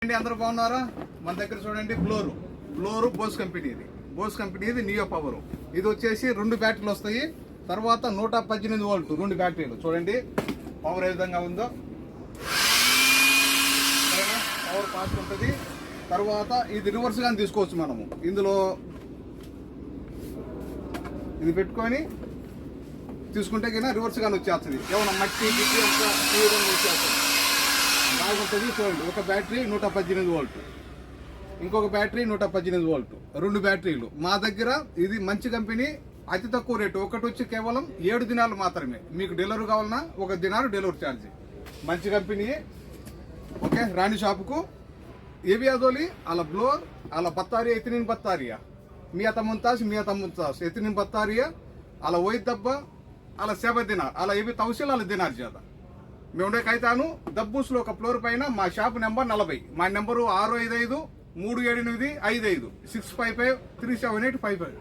అందరూ బాగున్నారా? మన దగ్గర చూడండి బ్లోరు బోస్ కంపెనీది నియో పవర్. ఇది వచ్చేసి 2 బ్యాటరీలు వస్తాయి. తర్వాత 118 వోల్ట్ 2 బ్యాటరీలు. చూడండి పవర్ ఏ విధంగా ఉందో, పవర్ ఫాస్ట్ ఉంటుంది. తర్వాత ఇది రివర్స్ గాని తీసుకోవచ్చు మనము. ఇందులో ఇది పెట్టుకొని తీసుకుంటే కన్నా రివర్స్ గాని వచ్చేస్తుంది. ఏమన్నా మట్టి గిట్టి అంతా వచ్చేస్తుంది, బాగుంటుంది. చూడండి, ఒక బ్యాటరీ 118 వోల్ట్, ఇంకొక బ్యాటరీ 118 వోల్ట్, 2 బ్యాటరీలు. మా దగ్గర ఇది మంచి కంపెనీ, అతి తక్కువ రేటు. ఒకటి వచ్చి కేవలం 7 దినాలు మాత్రమే. మీకు డెలివరీ కావాలన్నా 1 దినాలు డెలివరీ ఛార్జ్. మంచి కంపెనీ. ఓకే, రాణి షాపుకు ఏవి అదోలి అలా బ్లోర్ అలా బత్తారియా ఎత్తినిన్ బత్తారియా మియాత ముంతాజ్ ఎత్తినిన్ బత్తారియా అలా ఓయి దబ్బ అలా 7 దినాలు అలా ఇవి తౌసిల్ అలా దినారు చేద్దాం. మేము కైతాను దబ్బూస్లో ఒక ఫ్లోర్ పైన మా షాప్ నెంబర్ 40. మా నెంబరు 655 378 55 655 378 55.